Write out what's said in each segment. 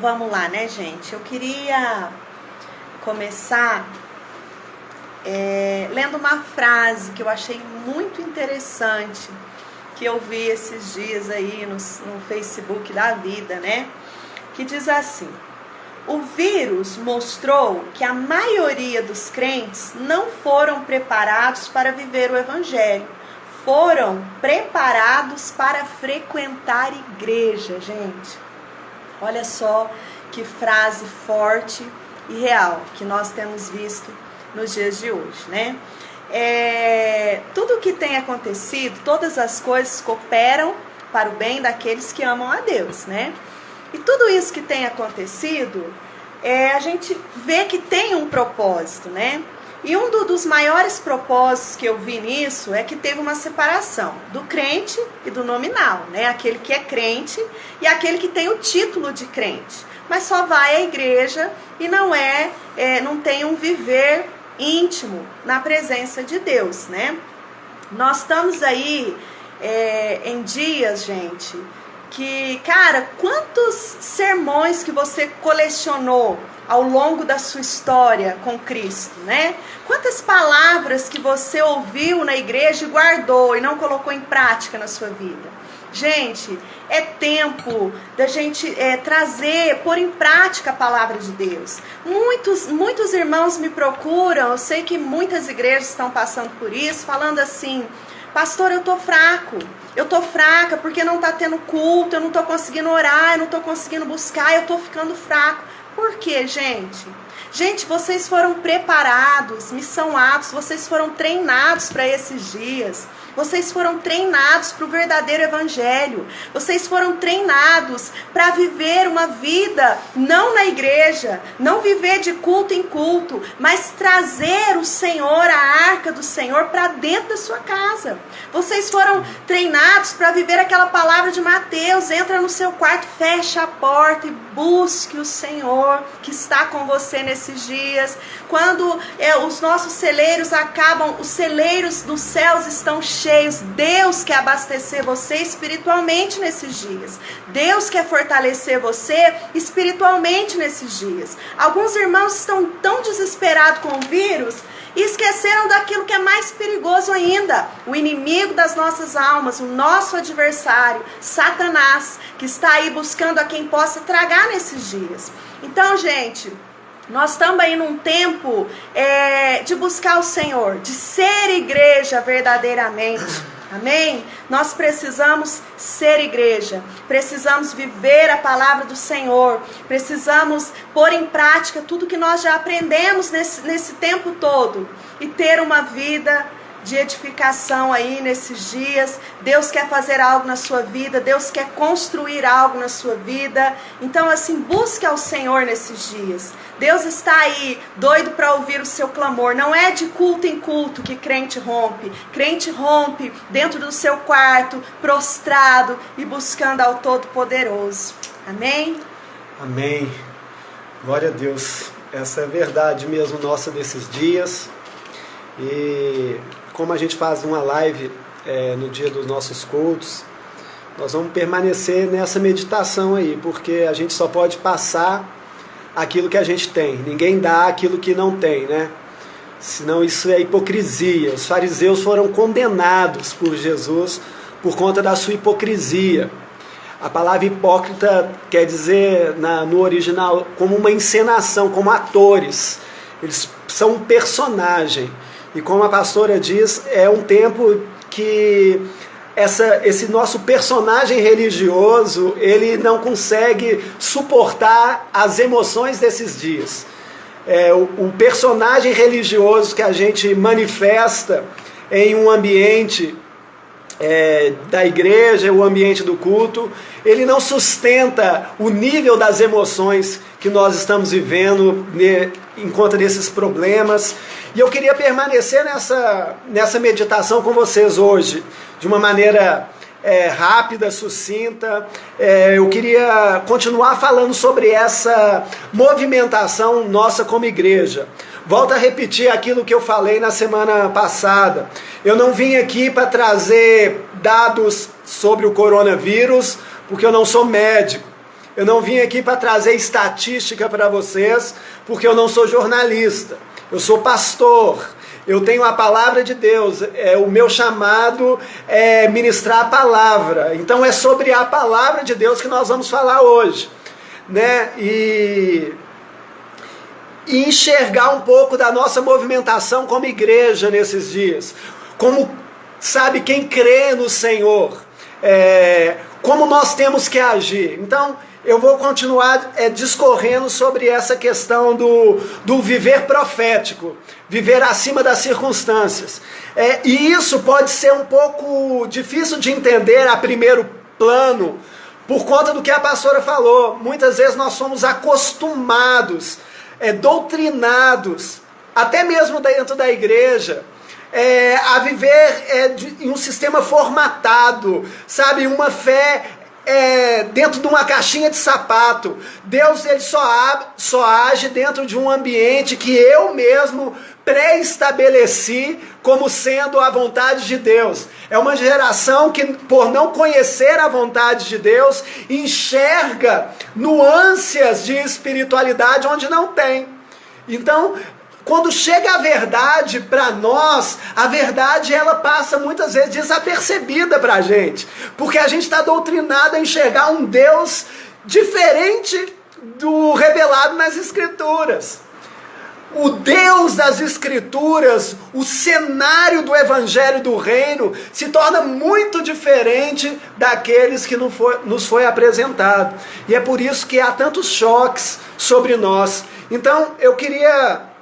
Vamos lá, né, gente? Eu queria começar lendo uma frase que eu achei muito interessante, que eu vi esses dias aí no Facebook da vida, né? Que diz assim: o vírus mostrou que a maioria dos crentes não foram preparados para viver o evangelho, foram preparados para frequentar igreja, gente. Olha só que frase forte e real que nós temos visto nos dias de hoje, né? Tudo o que tem acontecido, todas as coisas cooperam para o bem daqueles que amam a Deus, né? E tudo isso que tem acontecido, a gente vê que tem um propósito, né? E um dos maiores propósitos que eu vi nisso é que teve uma separação do crente e do nominal, né? Aquele que é crente e aquele que tem o título de crente, mas só vai à igreja e não tem um viver íntimo na presença de Deus, né? Nós estamos aí em dias, gente, que, cara, quantos sermões que você colecionou ao longo da sua história com Cristo, né? Quantas palavras que você ouviu na igreja e guardou e não colocou em prática na sua vida? Gente, é tempo da gente pôr em prática a palavra de Deus. Muitos irmãos me procuram, eu sei que muitas igrejas estão passando por isso, falando assim: pastor, eu tô fraca porque não tá tendo culto, eu não tô conseguindo orar, eu não tô conseguindo buscar, eu tô ficando fraco. Por quê, gente? Gente, vocês foram preparados, Missão Atos, vocês foram treinados para esses dias. Vocês foram treinados para o verdadeiro evangelho. Vocês foram treinados para viver uma vida não na igreja, não viver de culto em culto, mas trazer o Senhor, a arca do Senhor, para dentro da sua casa. Vocês foram treinados para viver aquela palavra de Mateus: entra no seu quarto, fecha a porta e busque o Senhor que está com você nesses dias. Quando os nossos celeiros acabam, os celeiros dos céus estão cheios. Deus quer abastecer você espiritualmente nesses dias. Deus quer fortalecer você espiritualmente nesses dias. Alguns irmãos estão tão desesperados com o vírus e esqueceram daquilo que é mais perigoso ainda: o inimigo das nossas almas, o nosso adversário, Satanás, que está aí buscando a quem possa tragar nesses dias. Então, gente, nós estamos aí num tempo de buscar o Senhor, de ser igreja verdadeiramente. Amém? Nós precisamos ser igreja, precisamos viver a palavra do Senhor, precisamos pôr em prática tudo que nós já aprendemos nesse tempo todo e ter uma vida de edificação aí nesses dias. Deus quer fazer algo na sua vida, Deus quer construir algo na sua vida. Então, assim, busque ao Senhor nesses dias. Deus está aí, doido para ouvir o seu clamor. Não é de culto em culto que crente rompe. Crente rompe dentro do seu quarto, prostrado e buscando ao Todo-Poderoso. Amém? Amém. Glória a Deus. Essa é a verdade mesmo nossa desses dias. E como a gente faz uma live no dia dos nossos cultos, nós vamos permanecer nessa meditação aí, porque a gente só pode passar aquilo que a gente tem. Ninguém dá aquilo que não tem, né? Senão isso é hipocrisia. Os fariseus foram condenados por Jesus por conta da sua hipocrisia. A palavra hipócrita quer dizer, no original, como uma encenação, como atores. Eles são um personagem. E como a pastora diz, é um tempo que esse nosso personagem religioso, ele não consegue suportar as emoções desses dias. O personagem religioso que a gente manifesta em um ambiente da igreja, o ambiente do culto, ele não sustenta o nível das emoções que nós estamos vivendo em conta desses problemas. E eu queria permanecer nessa meditação com vocês hoje, de uma maneira rápida, sucinta. Eu queria continuar falando sobre essa movimentação nossa como igreja. Volto a repetir aquilo que eu falei na semana passada. Eu não vim aqui para trazer dados sobre o coronavírus, porque eu não sou médico. Eu não vim aqui para trazer estatística para vocês, porque eu não sou jornalista. Eu sou pastor. Eu tenho a palavra de Deus. O meu chamado é ministrar a palavra. Então é sobre a palavra de Deus que nós vamos falar hoje, né? E enxergar um pouco da nossa movimentação como igreja nesses dias. Como, sabe, quem crê no Senhor. Como nós temos que agir. Então, eu vou continuar discorrendo sobre essa questão do viver profético, viver acima das circunstâncias. E isso pode ser um pouco difícil de entender a primeiro plano, por conta do que a pastora falou. Muitas vezes nós somos acostumados, doutrinados, até mesmo dentro da igreja, a viver em um sistema formatado, sabe, uma fé dentro de uma caixinha de sapato. Deus, ele só age dentro de um ambiente que eu mesmo pré-estabeleci como sendo a vontade de Deus. É uma geração que, por não conhecer a vontade de Deus, enxerga nuances de espiritualidade onde não tem. Então, quando chega a verdade para nós, a verdade ela passa muitas vezes desapercebida para a gente, porque a gente está doutrinado a enxergar um Deus diferente do revelado nas Escrituras. O Deus das Escrituras, o cenário do Evangelho do Reino, se torna muito diferente daqueles que nos foi apresentado. E é por isso que há tantos choques sobre nós. Então, eu queria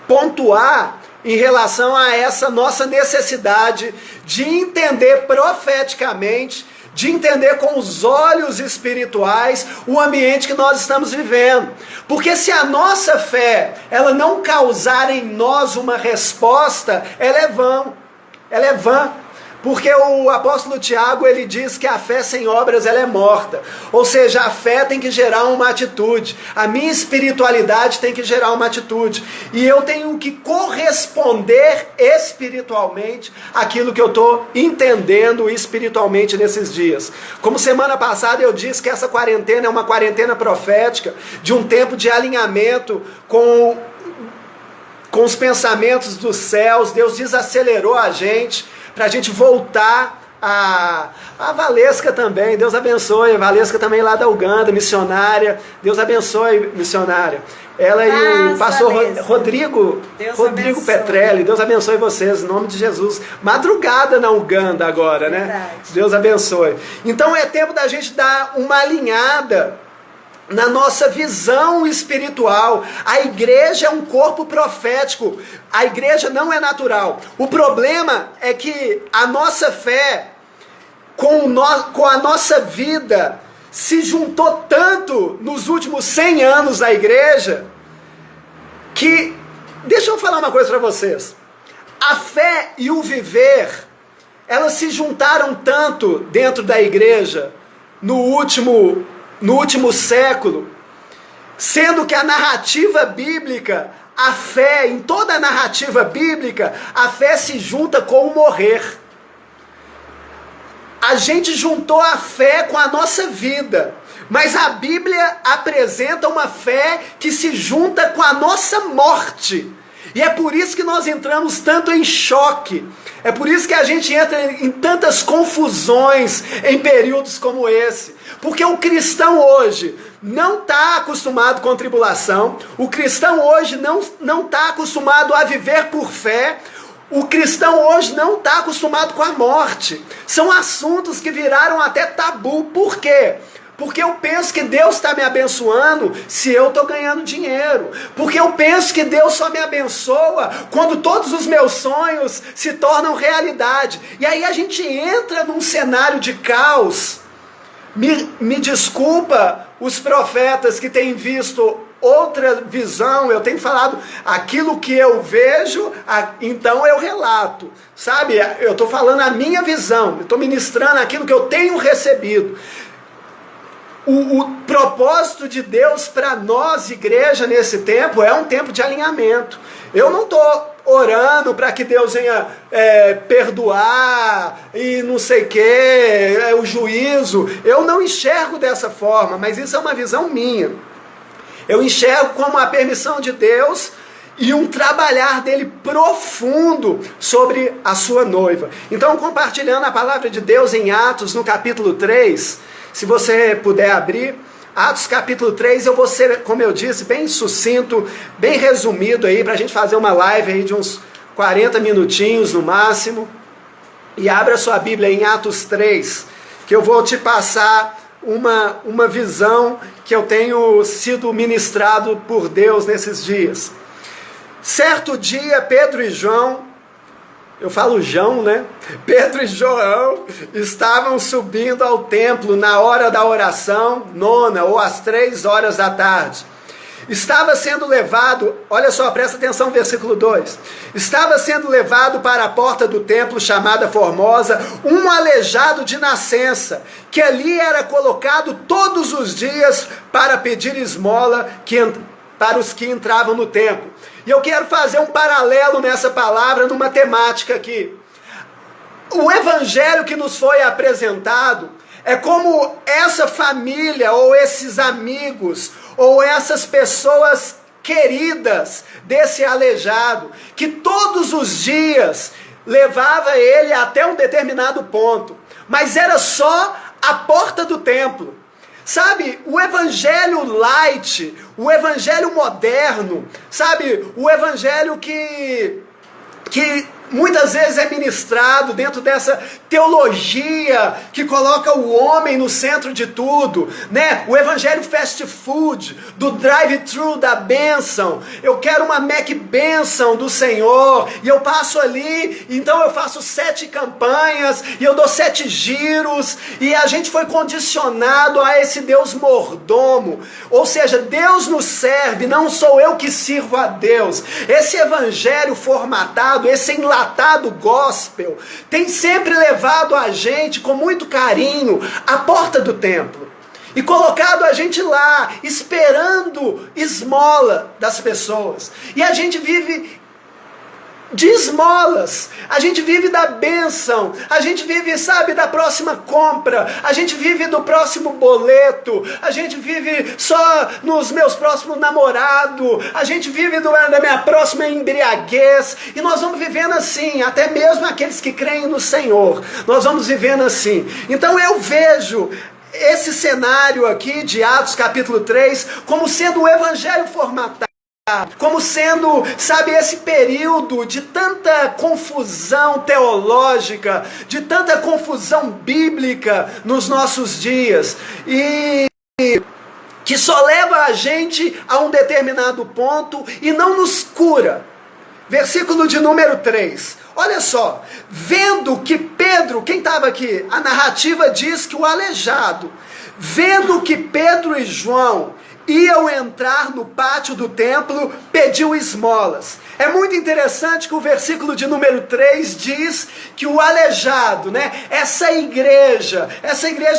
pontuar em relação a essa nossa necessidade de entender profeticamente, de entender com os olhos espirituais o ambiente que nós estamos vivendo. Porque se a nossa fé ela não causar em nós uma resposta, ela é vã. Porque o apóstolo Tiago, ele diz que a fé sem obras ela é morta. Ou seja, a fé tem que gerar uma atitude. A minha espiritualidade tem que gerar uma atitude. E eu tenho que corresponder espiritualmente àquilo que eu estou entendendo espiritualmente nesses dias. Como semana passada eu disse que essa quarentena é uma quarentena profética, de um tempo de alinhamento com os pensamentos dos céus. Deus desacelerou a gente, para a gente voltar a Valesca também. Deus abençoe. A Valesca também lá da Uganda, missionária. Deus abençoe, missionária. Ela e o pastor Rodrigo Petrelli. Deus abençoe vocês, em nome de Jesus. Madrugada na Uganda agora, né? Verdade. Deus abençoe. Então é tempo da gente dar uma alinhada na nossa visão espiritual. A igreja é um corpo profético. A igreja não é natural. O problema é que a nossa fé com a nossa vida se juntou tanto nos últimos 100 anos da igreja que, deixa eu falar uma coisa para vocês, a fé e o viver, elas se juntaram tanto dentro da igreja no último século, sendo que a narrativa bíblica, a fé, em toda a narrativa bíblica, a fé se junta com o morrer. A gente juntou a fé com a nossa vida, mas a Bíblia apresenta uma fé que se junta com a nossa morte. E é por isso que nós entramos tanto em choque. É por isso que a gente entra em tantas confusões em períodos como esse. Porque o cristão hoje não está acostumado com tribulação. O cristão hoje não está acostumado a viver por fé. O cristão hoje não está acostumado com a morte. São assuntos que viraram até tabu. Por quê? Porque eu penso que Deus está me abençoando se eu estou ganhando dinheiro. Porque eu penso que Deus só me abençoa quando todos os meus sonhos se tornam realidade. E aí a gente entra num cenário de caos. Me desculpa os profetas que têm visto outra visão. Eu tenho falado aquilo que eu vejo, então eu relato. Sabe, eu estou falando a minha visão. Eu estou ministrando aquilo que eu tenho recebido. o propósito de Deus para nós, igreja, nesse tempo, é um tempo de alinhamento. Eu não estou orando para que Deus venha perdoar e não sei o que, o juízo. Eu não enxergo dessa forma, mas isso é uma visão minha. Eu enxergo como a permissão de Deus e um trabalhar dele profundo sobre a sua noiva. Então, compartilhando a palavra de Deus em Atos, no capítulo 3, se você puder abrir, Atos capítulo 3, eu vou ser, como eu disse, bem sucinto, bem resumido aí, para a gente fazer uma live aí de uns 40 minutinhos no máximo. E abra sua Bíblia em Atos 3, que eu vou te passar uma visão que eu tenho sido ministrado por Deus nesses dias. Certo dia, Pedro e João, eu falo João, né? Pedro e João estavam subindo ao templo na hora da oração, 9h ou às 3h da tarde. Estava sendo levado, olha só, presta atenção no versículo 2. Estava sendo levado para a porta do templo chamada Formosa, um aleijado de nascença, que ali era colocado todos os dias para pedir esmola para os que entravam no templo. E eu quero fazer um paralelo nessa palavra, numa temática aqui. O evangelho que nos foi apresentado é como essa família, ou esses amigos, ou essas pessoas queridas desse aleijado, que todos os dias levava ele até um determinado ponto, mas era só a porta do templo. Sabe, o evangelho light, o evangelho moderno, sabe, o evangelho que muitas vezes é ministrado dentro dessa teologia que coloca o homem no centro de tudo, né? O evangelho fast food, do drive-thru da bênção. Eu quero uma Mac bênção do Senhor, e eu passo ali, então eu faço 7 campanhas, e eu dou 7 giros, e a gente foi condicionado a esse Deus mordomo, ou seja, Deus nos serve, não sou eu que sirvo a Deus. Esse evangelho formatado, esse enlatado gospel, tem sempre levado a gente com muito carinho à porta do templo e colocado a gente lá, esperando esmola das pessoas. E a gente vive de esmolas, a gente vive da bênção, a gente vive, sabe, da próxima compra, a gente vive do próximo boleto, a gente vive só nos meus próximos namorados, a gente vive da minha próxima embriaguez, e nós vamos vivendo assim, até mesmo aqueles que creem no Senhor, nós vamos vivendo assim. Então eu vejo esse cenário aqui de Atos capítulo 3 como sendo o evangelho formatado, como sendo, sabe, esse período de tanta confusão teológica, de tanta confusão bíblica nos nossos dias, e que só leva a gente a um determinado ponto e não nos cura. Versículo de número 3, olha só, vendo que Pedro, quem estava aqui? A narrativa diz que o aleijado, vendo que Pedro e João iam entrar no pátio do templo, pediu esmolas. É muito interessante que o versículo de número 3 diz que o aleijado, né, essa igreja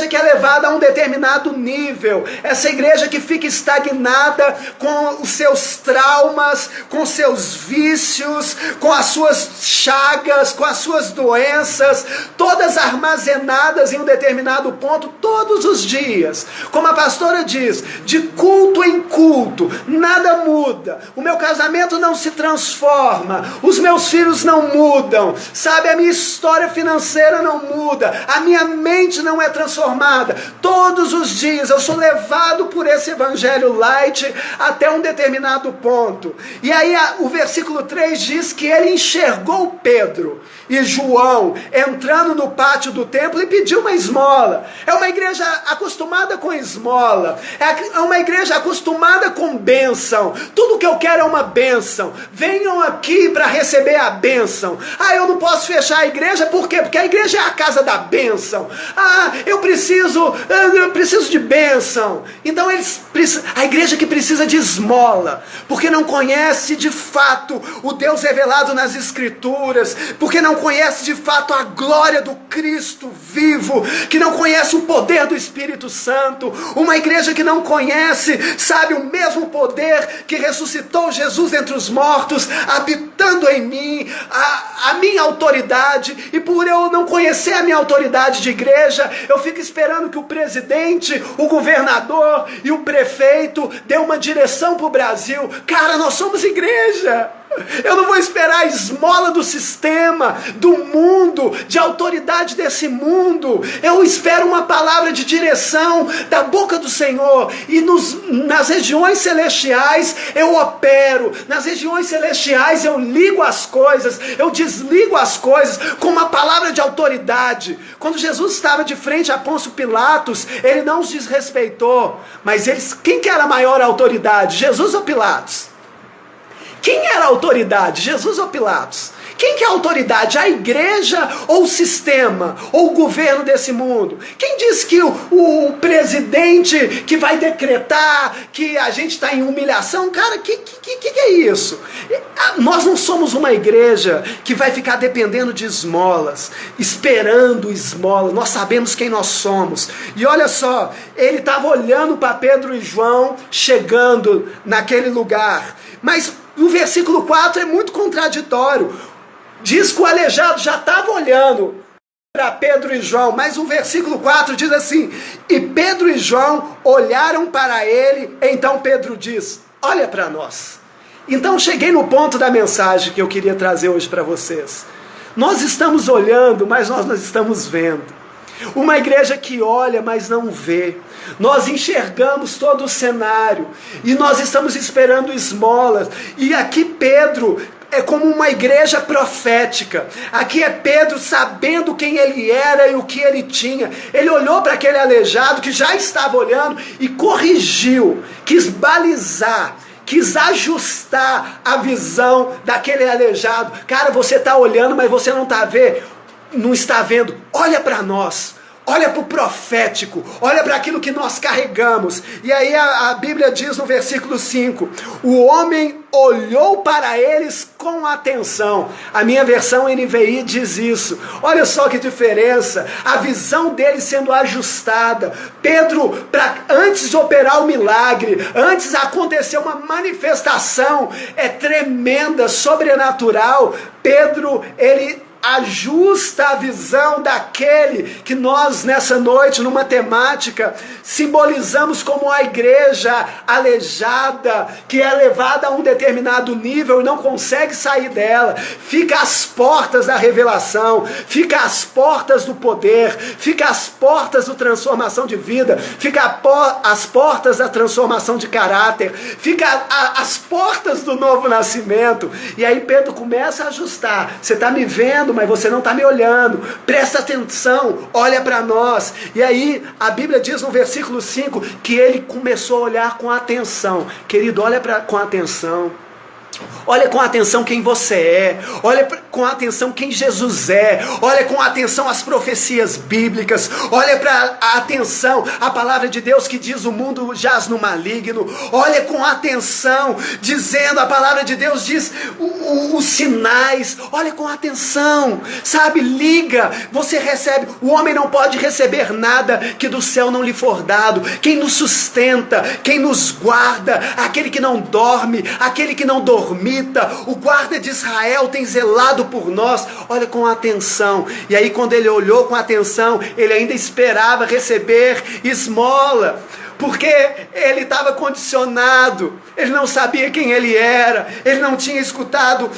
que é levada a um determinado nível, essa igreja que fica estagnada com os seus traumas, com seus vícios, com as suas chagas, com as suas doenças, todas armazenadas em um determinado ponto, todos os dias. Como a pastora diz, de culto em culto, nada muda, o meu casamento não se transforma, os meus filhos não mudam, sabe, a minha história financeira não muda, a minha mente não é transformada. Todos os dias eu sou levado por esse evangelho light até um determinado ponto. E aí o versículo 3 diz que ele enxergou Pedro e João entrando no pátio do templo e pediu uma esmola. É uma igreja acostumada com esmola, é uma igreja acostumada com bênção. Tudo que eu quero é uma bênção. Venham aqui para receber a bênção. Eu não posso fechar a igreja, por quê? Porque a igreja é a casa da bênção. Eu preciso de bênção. Então eles A igreja que precisa de esmola, porque não conhece de fato o Deus revelado nas Escrituras, porque não conhece de fato a glória do Cristo vivo, que não conhece o poder do Espírito Santo, uma igreja que não conhece, sabe, o mesmo poder que ressuscitou Jesus entre os mortos, habitando em mim, a minha autoridade, e por eu não conhecer a minha autoridade de igreja, eu fico esperando que o presidente, o governador e o prefeito dê uma direção para o Brasil. Cara, nós somos igreja. Eu não vou esperar a esmola do sistema, do mundo, de autoridade desse mundo. Eu espero uma palavra de direção da boca do Senhor. E nas regiões celestiais eu opero. Nas regiões celestiais eu ligo as coisas, eu desligo as coisas com uma palavra de autoridade. Quando Jesus estava de frente a Pôncio Pilatos, ele não os desrespeitou. Mas quem que era a maior autoridade? Jesus ou Pilatos? Quem era a autoridade? Jesus ou Pilatos? Quem que é a autoridade? A igreja ou o sistema? Ou o governo desse mundo? Quem diz que o presidente que vai decretar que a gente está em humilhação? Cara, que é isso? Nós não somos uma igreja que vai ficar dependendo de esmolas, esperando esmolas. Nós sabemos quem nós somos. E olha só, ele estava olhando para Pedro e João chegando naquele lugar. Mas o versículo 4 é muito contraditório. Diz que o aleijado já estava olhando para Pedro e João, mas o versículo 4 diz assim: e Pedro e João olharam para ele, então Pedro diz: olha para nós. Então cheguei no ponto da mensagem que eu queria trazer hoje para vocês. Nós estamos olhando, mas nós não estamos vendo. Uma igreja que olha, mas não vê. Nós enxergamos todo o cenário e nós estamos esperando esmolas. E aqui Pedro é como uma igreja profética. Aqui é Pedro sabendo quem ele era e o que ele tinha. Ele olhou para aquele aleijado que já estava olhando e corrigiu, quis balizar, quis ajustar a visão daquele aleijado. Cara, você está olhando, mas você não está vendo. Olha para nós. Olha para o profético, olha para aquilo que nós carregamos. E aí a Bíblia diz no versículo 5, o homem olhou para eles com atenção. A minha versão NVI diz isso. Olha só que diferença, a visão dele sendo ajustada. Pedro, antes de operar o milagre, antes de acontecer uma manifestação tremenda, sobrenatural, Pedro, ele ajusta a visão daquele que nós nessa noite, numa temática, simbolizamos como a igreja aleijada, que é levada a um determinado nível e não consegue sair dela, fica às portas da revelação, fica às portas do poder, fica às portas da transformação de vida, fica às portas da transformação de caráter, fica às portas do novo nascimento. E aí Pedro começa a ajustar. Você está me vendo, mas você não está me olhando. Presta atenção, olha para nós. E aí a Bíblia diz no versículo 5 que ele começou a olhar com atenção. Querido, olha com atenção. Olha com atenção quem você é, olha com atenção quem Jesus é, olha com atenção as profecias bíblicas, olha para a atenção a palavra de Deus que diz o mundo jaz no maligno, olha com atenção dizendo, a palavra de Deus diz os sinais, olha com atenção, sabe, liga, você recebe, o homem não pode receber nada que do céu não lhe for dado, quem nos sustenta, quem nos guarda, aquele que não dorme, aquele que não dormita, o guarda de Israel tem zelado por nós, olha com atenção. E aí quando ele olhou com atenção, ele ainda esperava receber esmola, porque ele estava condicionado, ele não sabia quem ele era, ele não tinha escutado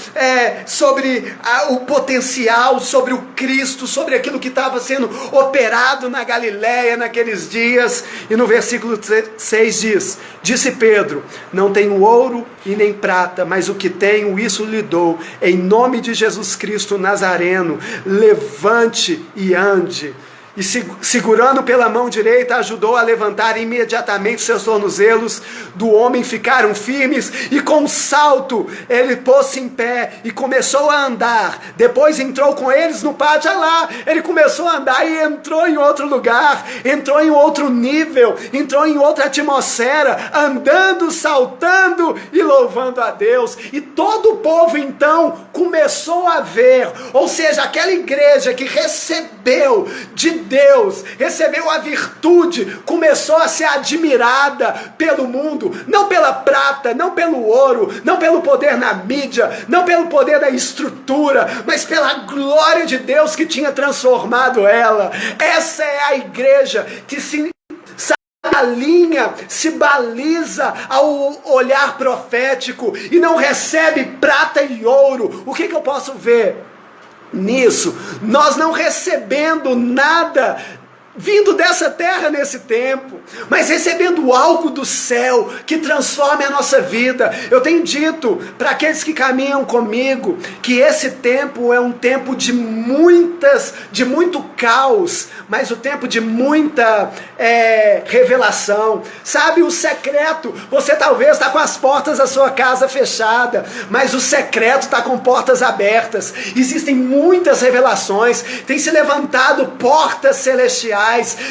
sobre o potencial, sobre o Cristo, sobre aquilo que estava sendo operado na Galileia naqueles dias. E no versículo 6 diz, disse Pedro, não tenho ouro e nem prata, mas o que tenho, isso lhe dou, em nome de Jesus Cristo Nazareno, levante e ande. e segurando pela mão direita, ajudou a levantar imediatamente seus tornozelos do homem ficaram firmes, e com um salto ele pôs-se em pé e começou a andar. Depois entrou com eles no pátio. Olha lá, ele começou a andar e entrou em outro lugar, entrou em outro nível, entrou em outra atmosfera, andando, saltando e louvando a Deus. E todo o povo então começou a ver, ou seja, aquela igreja que recebeu de Deus, recebeu a virtude, começou a ser admirada pelo mundo, não pela prata, não pelo ouro, não pelo poder na mídia, não pelo poder da estrutura, mas pela glória de Deus que tinha transformado ela. Essa é a igreja que se alinha, se baliza ao olhar profético e não recebe prata e ouro. O que eu posso ver nisso? Nós não recebendo nada vindo dessa terra nesse tempo, mas recebendo algo do céu que transforme a nossa vida. Eu tenho dito para aqueles que caminham comigo que esse tempo é um tempo de muito caos, mas o tempo de muita revelação. Sabe, o secreto, você talvez está com as portas da sua casa fechadas, mas o secreto está com portas abertas. Existem muitas revelações, tem se levantado portas celestiais,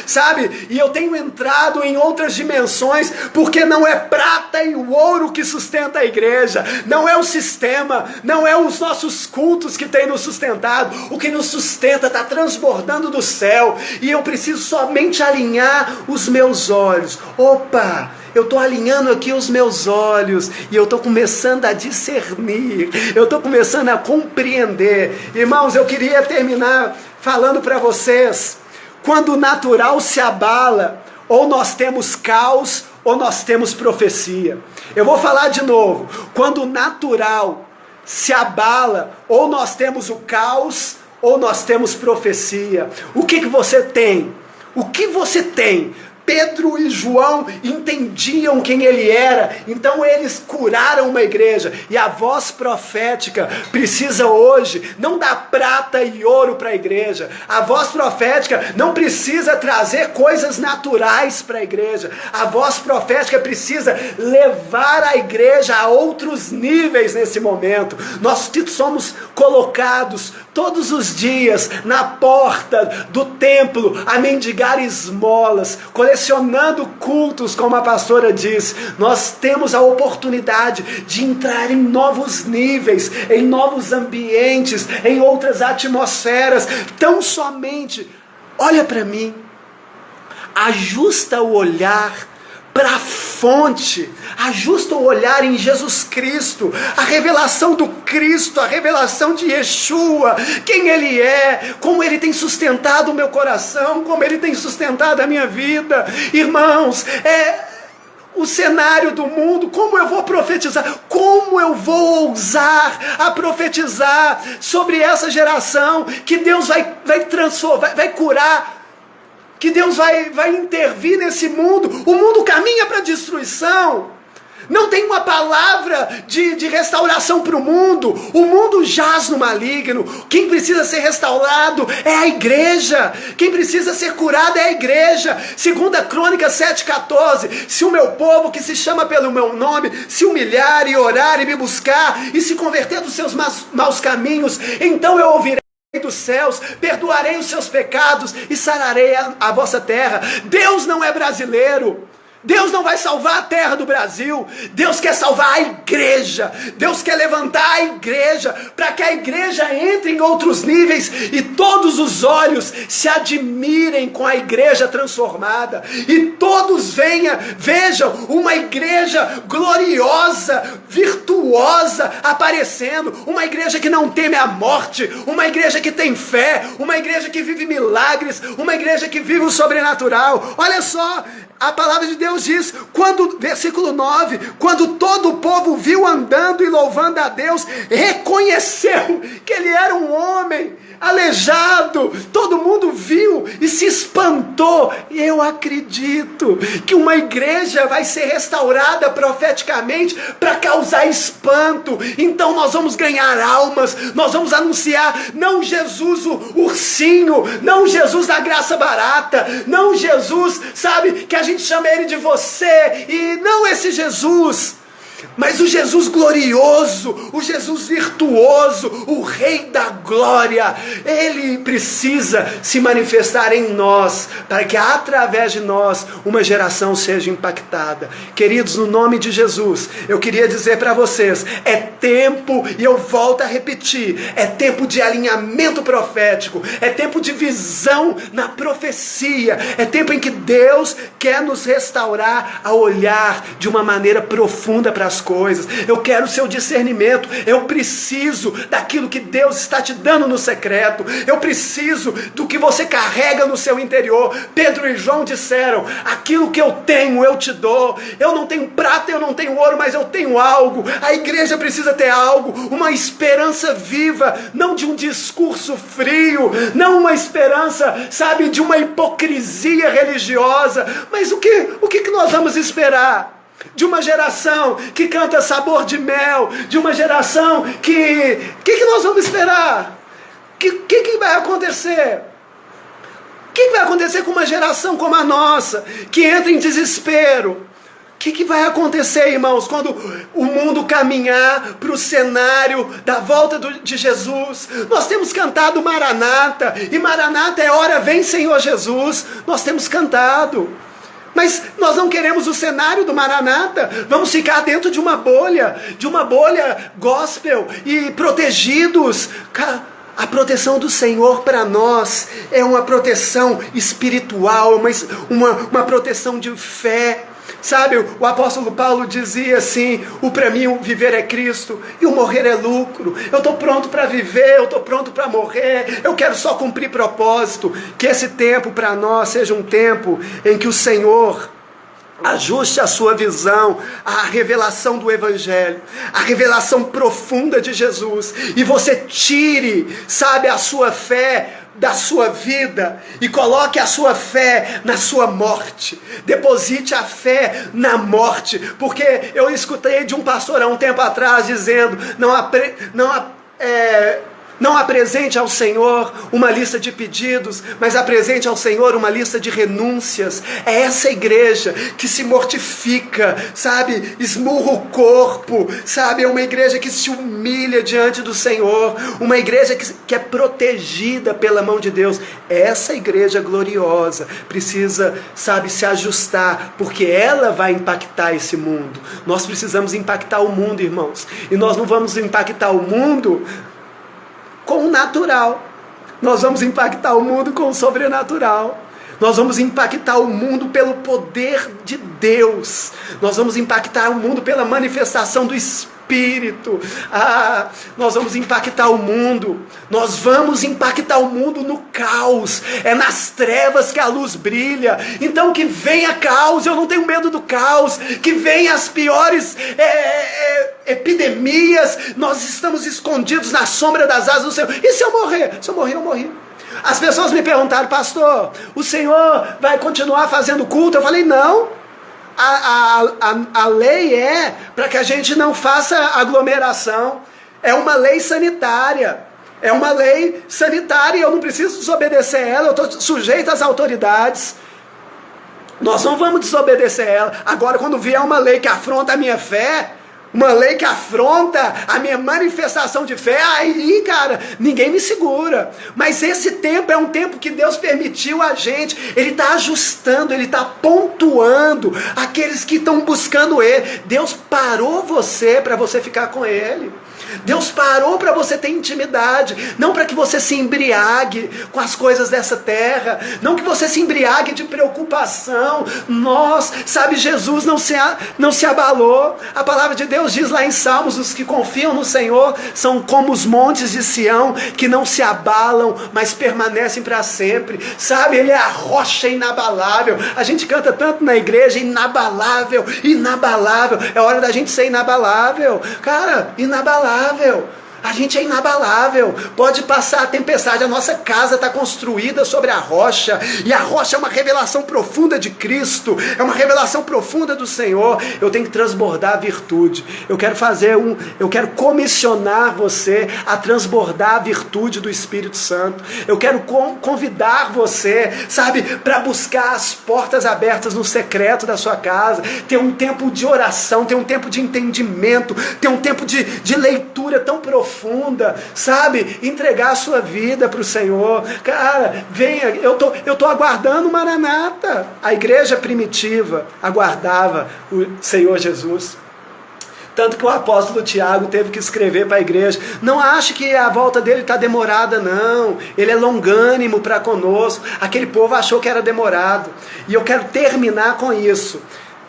sabe? E eu tenho entrado em outras dimensões, porque não é prata e o ouro que sustenta a igreja, não é o sistema, não é os nossos cultos que tem nos sustentado. O que nos sustenta está transbordando do céu, e eu preciso somente alinhar os meus olhos. Opa! Eu estou alinhando aqui os meus olhos, e eu estou começando a discernir, eu estou começando a compreender. Irmãos, eu queria terminar falando para vocês: quando o natural se abala, ou nós temos caos, ou nós temos profecia. Eu vou falar de novo: quando o natural se abala, ou nós temos o caos, ou nós temos profecia. O que você tem? O que você tem? Pedro e João entendiam quem ele era, então eles curaram uma igreja. E a voz profética precisa hoje não dar prata e ouro para a igreja. A voz profética não precisa trazer coisas naturais para a igreja. A voz profética precisa levar a igreja a outros níveis nesse momento. Nós somos colocados todos os dias na porta do templo a mendigar esmolas, colecionando cultos, como a pastora disse. Nós temos a oportunidade de entrar em novos níveis, em novos ambientes, em outras atmosferas. Tão somente, olha para mim, ajusta o olhar para a fonte, ajusta o olhar em Jesus Cristo, a revelação do Cristo, a revelação de Yeshua, quem Ele é, como Ele tem sustentado o meu coração, como Ele tem sustentado a minha vida. Irmãos, o cenário do mundo, como eu vou profetizar, como eu vou ousar a profetizar sobre essa geração, que Deus vai transformar, vai curar, que Deus vai intervir nesse mundo. O mundo caminha para a destruição. Não tem uma palavra de restauração para o mundo jaz no maligno. Quem precisa ser restaurado é a igreja, quem precisa ser curado é a igreja. 2 Crônicas 7,14, se o meu povo que se chama pelo meu nome se humilhar e orar e me buscar e se converter dos seus maus caminhos, então eu ouvirei dos céus, perdoarei os seus pecados e sararei a vossa terra. Deus não é brasileiro. Deus não vai salvar a terra do Brasil. Deus quer salvar a igreja. Deus quer levantar a igreja para que a igreja entre em outros níveis e todos os olhos se admirem com a igreja transformada, e todos vejam uma igreja gloriosa, virtuosa aparecendo, uma igreja que não teme a morte, uma igreja que tem fé, uma igreja que vive milagres, uma igreja que vive o sobrenatural. Olha só, a palavra de Deus diz, versículo 9, quando todo o povo viu andando e louvando a Deus, reconheceu que ele era um homem aleijado, todo mundo viu e se espantou. E eu acredito que uma igreja vai ser restaurada profeticamente para causar espanto. Então nós vamos ganhar almas, nós vamos anunciar não Jesus o ursinho, não Jesus da graça barata, não Jesus, sabe, que a gente chama ele de você, e não esse Jesus, mas o Jesus glorioso, o Jesus virtuoso, o Rei da glória. Ele precisa se manifestar em nós, para que através de nós uma geração seja impactada. Queridos, no nome de Jesus, eu queria dizer para vocês, é tempo, e eu volto a repetir, é tempo de alinhamento profético, é tempo de visão na profecia, é tempo em que Deus quer nos restaurar a olhar de uma maneira profunda para as coisas. Eu quero o seu discernimento, eu preciso daquilo que Deus está te dando no secreto, eu preciso do que você carrega no seu interior. Pedro e João disseram, aquilo que eu tenho eu te dou, eu não tenho prata, eu não tenho ouro, mas eu tenho algo. A igreja precisa ter algo, uma esperança viva, não de um discurso frio, não uma esperança, sabe, de uma hipocrisia religiosa, mas o que nós vamos esperar? De uma geração que canta sabor de mel, de uma geração que nós vamos esperar? Que vai acontecer? O que vai acontecer com uma geração como a nossa, que entra em desespero? O que vai acontecer, irmãos, quando o mundo caminhar para o cenário da volta de Jesus? Nós temos cantado Maranata, e Maranata é hora vem Senhor Jesus, nós temos cantado. Mas nós não queremos o cenário do Maranata, vamos ficar dentro de uma bolha gospel e protegidos. A proteção do Senhor para nós é uma proteção espiritual, uma proteção de fé. Sabe, o apóstolo Paulo dizia assim, para mim o viver é Cristo e o morrer é lucro. Eu estou pronto para viver, eu estou pronto para morrer, eu quero só cumprir propósito. Que esse tempo para nós seja um tempo em que o Senhor ajuste a sua visão à revelação do Evangelho, a revelação profunda de Jesus, e você tire, sabe, a sua fé da sua vida e coloque a sua fé na sua morte. Deposite a fé na morte, porque eu escutei de um pastor há um tempo atrás dizendo, não apresente ao Senhor uma lista de pedidos, mas apresente ao Senhor uma lista de renúncias. É essa igreja que se mortifica, sabe, esmurra o corpo, sabe, é uma igreja que se humilha diante do Senhor, uma igreja que é protegida pela mão de Deus. Essa igreja gloriosa precisa, sabe, se ajustar, porque ela vai impactar esse mundo. Nós precisamos impactar o mundo, irmãos, e nós não vamos impactar o mundo com o natural, nós vamos impactar o mundo com o sobrenatural, nós vamos impactar o mundo pelo poder de Deus, nós vamos impactar o mundo pela manifestação do Espírito, nós vamos impactar o mundo no caos, é nas trevas que a luz brilha. Então que venha caos, eu não tenho medo do caos, que venha as piores epidemias, nós estamos escondidos na sombra das asas do Senhor. E se eu morrer? Se eu morrer, eu morri. As pessoas me perguntaram, pastor, o Senhor vai continuar fazendo culto? Eu falei, não. A lei é para que a gente não faça aglomeração. É uma lei sanitária. É uma lei sanitária, eu não preciso desobedecer ela, eu estou sujeito às autoridades. Nós não vamos desobedecer ela. Agora, quando vier uma lei que afronta a minha fé, uma lei que afronta a minha manifestação de fé, aí, cara, ninguém me segura. Mas esse tempo é um tempo que Deus permitiu a gente, Ele está ajustando, Ele está pontuando aqueles que estão buscando Ele. Deus parou você para você ficar com Ele. Deus parou para você ter intimidade, não para que você se embriague com as coisas dessa terra, não que você se embriague de preocupação. Sabe, Jesus não se abalou. A palavra de Deus diz lá em Salmos, os que confiam no Senhor são como os montes de Sião, que não se abalam, mas permanecem para sempre. Sabe, Ele é a rocha inabalável. A gente canta tanto na igreja, inabalável, inabalável. É hora da gente ser inabalável, cara, inabalável. A gente é inabalável. Pode passar a tempestade. A nossa casa está construída sobre a rocha. E a rocha é uma revelação profunda de Cristo. É uma revelação profunda do Senhor. Eu tenho que transbordar a virtude. Eu quero comissionar você a transbordar a virtude do Espírito Santo. Eu quero convidar você, sabe, para buscar as portas abertas no secreto da sua casa. Ter um tempo de oração, ter um tempo de entendimento, ter um tempo de leitura tão profunda, sabe? Entregar a sua vida para o Senhor. Cara, venha, eu tô aguardando o Maranata. A igreja primitiva aguardava o Senhor Jesus. Tanto que o apóstolo Tiago teve que escrever para a igreja: não ache que a volta dele está demorada, não. Ele é longânimo para conosco. Aquele povo achou que era demorado. E eu quero terminar com isso.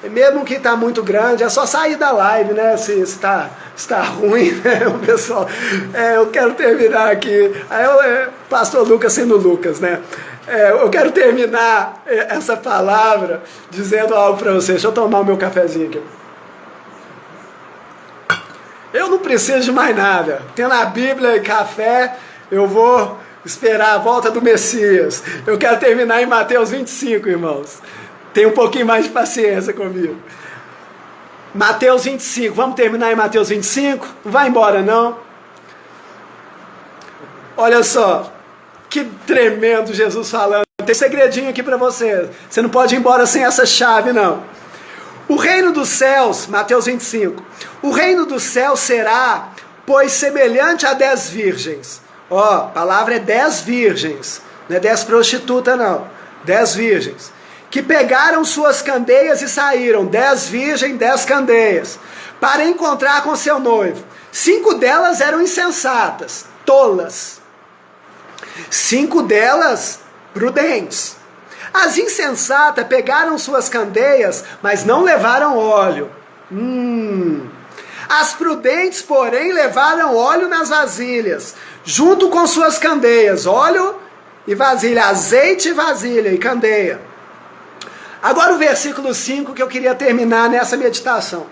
Mesmo que está muito grande, é só sair da live, né? Se está ruim, né, o pessoal? Eu quero terminar aqui. Pastor Lucas sendo Lucas, né? Eu quero terminar essa palavra dizendo algo para vocês. Deixa eu tomar o meu cafezinho aqui. Eu não preciso de mais nada. Tendo a Bíblia e café, eu vou esperar a volta do Messias. Eu quero terminar em Mateus 25, irmãos. Tenha um pouquinho mais de paciência comigo. Mateus 25, vamos terminar em Mateus 25? Não vai embora não. Olha só, que tremendo Jesus falando. Tem segredinho aqui para você. Você não pode ir embora sem essa chave não. O reino dos céus, Mateus 25. O reino dos céus será, pois, semelhante a 10 virgens. Ó, a palavra é 10 virgens. Não é 10 prostitutas não. 10 virgens. Que pegaram suas candeias e saíram, 10 virgens, 10 candeias, para encontrar com seu noivo. 5 delas eram insensatas, tolas. 5 delas prudentes. As insensatas pegaram suas candeias, mas não levaram óleo. As prudentes, porém, levaram óleo nas vasilhas, junto com suas candeias, óleo e vasilha, azeite e vasilha e candeia. Agora o versículo 5 que eu queria terminar nessa meditação.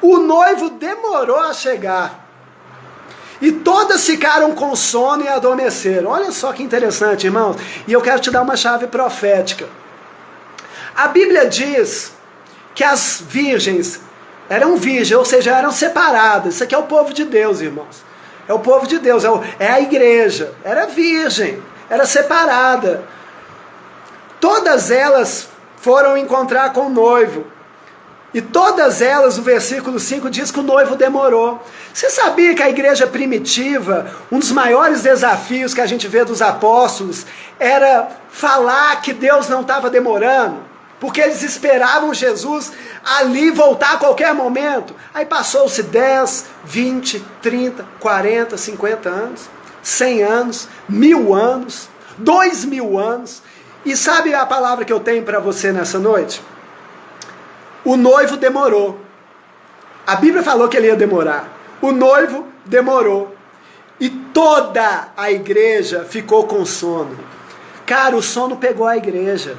O noivo demorou a chegar, e todas ficaram com sono e adormeceram. Olha só que interessante, irmãos. E eu quero te dar uma chave profética. A Bíblia diz que as virgens eram virgens, ou seja, eram separadas. Isso aqui é o povo de Deus, irmãos. É o povo de Deus, é a igreja. Era virgem, era separada. Todas elas foram encontrar com o noivo. E todas elas, o versículo 5 diz que o noivo demorou. Você sabia que a igreja primitiva, um dos maiores desafios que a gente vê dos apóstolos, era falar que Deus não estava demorando? Porque eles esperavam Jesus ali voltar a qualquer momento. Aí passou-se 10, 20, 30, 40, 50 anos, 100 anos, 1000 anos, 2000 anos. E sabe a palavra que eu tenho para você nessa noite? O noivo demorou. A Bíblia falou que ele ia demorar. O noivo demorou. E toda a igreja ficou com sono. Cara, o sono pegou a igreja.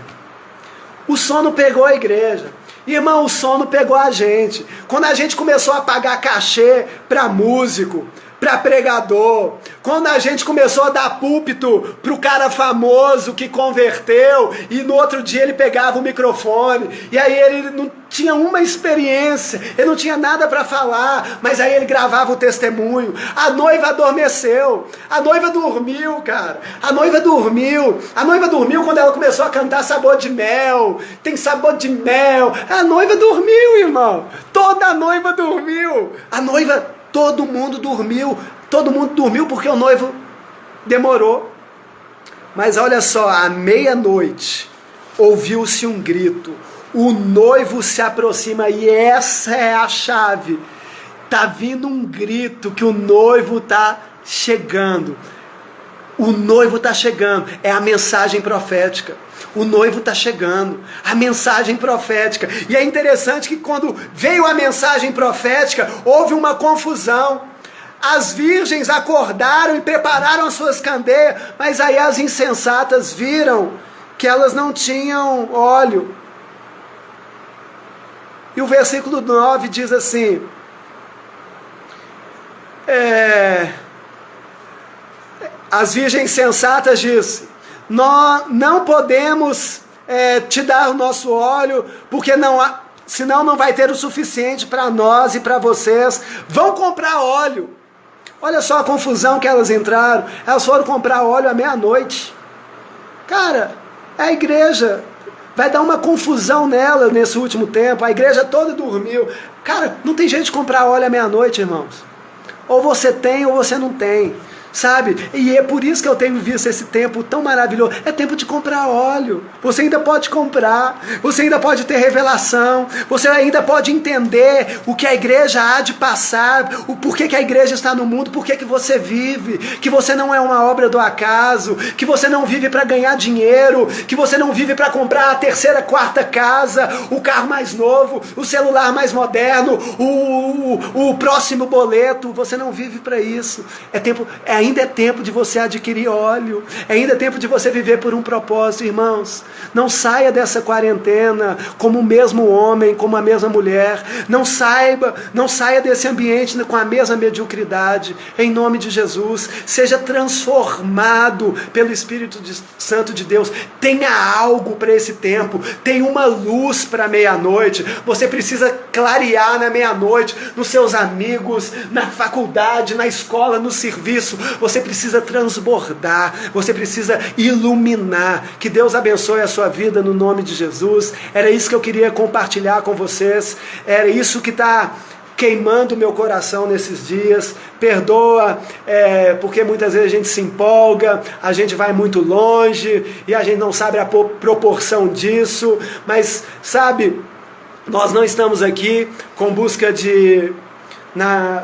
O sono pegou a igreja. Irmão, o sono pegou a gente. Quando a gente começou a pagar cachê para músico, para pregador, quando a gente começou a dar púlpito para o cara famoso que converteu e no outro dia ele pegava o microfone e aí ele não tinha uma experiência, ele não tinha nada para falar, mas aí ele gravava o testemunho. A noiva adormeceu, a noiva dormiu, cara, a noiva dormiu quando ela começou a cantar Sabor de Mel, tem sabor de mel. A noiva dormiu, irmão, toda a noiva dormiu, todo mundo dormiu porque o noivo demorou. Mas olha só, à meia-noite ouviu-se um grito, o noivo se aproxima e essa é a chave. Tá vindo um grito que o noivo tá chegando. O noivo está chegando, é a mensagem profética. O noivo está chegando, a mensagem profética. E é interessante que quando veio a mensagem profética, houve uma confusão. As virgens acordaram e prepararam as suas candeias, mas aí as insensatas viram que elas não tinham óleo. E o versículo 9 diz assim: as virgens sensatas disse: nós não podemos te dar o nosso óleo, porque senão não vai ter o suficiente para nós e para vocês. Vão comprar óleo. Olha só a confusão que elas entraram. Elas foram comprar óleo à meia-noite. Cara, a igreja vai dar uma confusão nela nesse último tempo. A igreja toda dormiu. Cara, não tem jeito de comprar óleo à meia-noite, irmãos. Ou você tem ou você não tem. Sabe? E é por isso que eu tenho visto esse tempo tão maravilhoso. É tempo de comprar óleo. Você ainda pode comprar. Você ainda pode ter revelação. Você ainda pode entender o que a igreja há de passar. O porquê que a igreja está no mundo. Porquê que você vive. Que você não é uma obra do acaso. Que você não vive para ganhar dinheiro. Que você não vive para comprar a terceira, quarta casa. O carro mais novo. O celular mais moderno. O próximo boleto. Você não vive para isso. Ainda é tempo de você adquirir óleo. Ainda é tempo de você viver por um propósito, irmãos. Não saia dessa quarentena como o mesmo homem, como a mesma mulher. Não saia desse ambiente com a mesma mediocridade. Em nome de Jesus, seja transformado pelo Espírito Santo de Deus. Tenha algo para esse tempo. Tenha uma luz para a meia-noite. Você precisa clarear na meia-noite, nos seus amigos, na faculdade, na escola, no serviço. Você precisa transbordar, você precisa iluminar. Que Deus abençoe a sua vida no nome de Jesus. Era isso que eu queria compartilhar com vocês. Era isso que está queimando o meu coração nesses dias. Perdoa, porque muitas vezes a gente se empolga, a gente vai muito longe e a gente não sabe a proporção disso. Mas, sabe, nós não estamos aqui com busca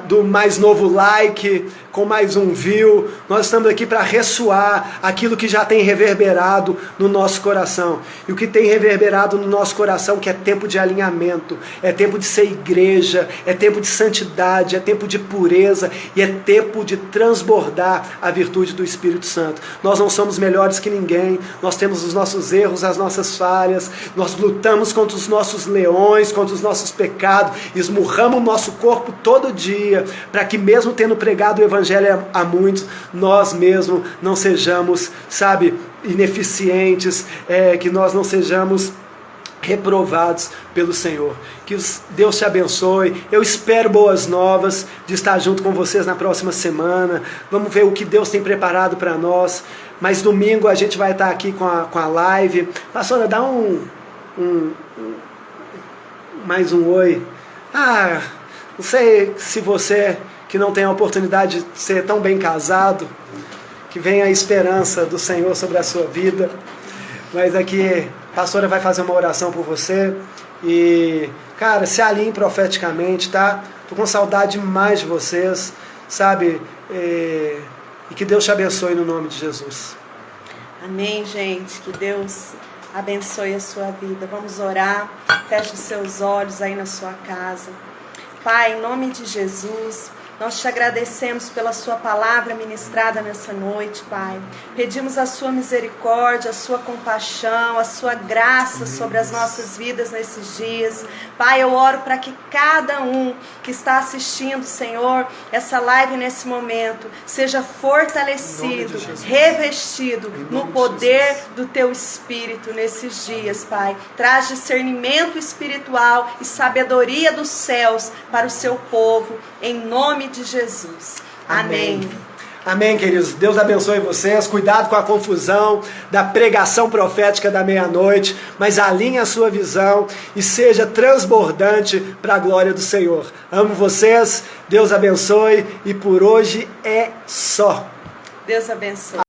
do mais novo like, com mais um view. Nós estamos aqui para ressoar aquilo que já tem reverberado no nosso coração. E o que tem reverberado no nosso coração, que é tempo de alinhamento, é tempo de ser igreja, é tempo de santidade, é tempo de pureza e é tempo de transbordar a virtude do Espírito Santo. Nós não somos melhores que ninguém, nós temos os nossos erros, as nossas falhas, nós lutamos contra os nossos leões, contra os nossos pecados, esmurramos o nosso corpo todo dia, para que mesmo tendo pregado o Evangelho a muitos, nós mesmos não sejamos, sabe, ineficientes, que nós não sejamos reprovados pelo Senhor. Que Deus te abençoe. Eu espero boas novas de estar junto com vocês na próxima semana. Vamos ver o que Deus tem preparado para nós. Mas domingo a gente vai estar aqui com a live. Pastora, dá mais um oi. Não sei se você que não tem a oportunidade de ser tão bem casado, que venha a esperança do Senhor sobre a sua vida. Mas aqui a pastora vai fazer uma oração por você. E, cara, se alinhe profeticamente, tá? Tô com saudade demais de vocês, sabe? E que Deus te abençoe no nome de Jesus. Amém, gente. Que Deus abençoe a sua vida. Vamos orar. Feche os seus olhos aí na sua casa. Pai, em nome de Jesus, nós te agradecemos pela sua palavra ministrada nessa noite, Pai. Pedimos a sua misericórdia, a sua compaixão, a sua graça sobre as nossas vidas nesses dias. Pai, eu oro para que cada um que está assistindo, Senhor, essa live nesse momento, seja fortalecido, revestido no poder do Teu Espírito nesses dias, Pai. Traz discernimento espiritual e sabedoria dos céus para o Seu povo, em nome de Jesus. Amém. Amém, queridos. Deus abençoe vocês. Cuidado com a confusão da pregação profética da meia-noite, mas alinhe a sua visão e seja transbordante para a glória do Senhor. Amo vocês. Deus abençoe e por hoje é só. Deus abençoe.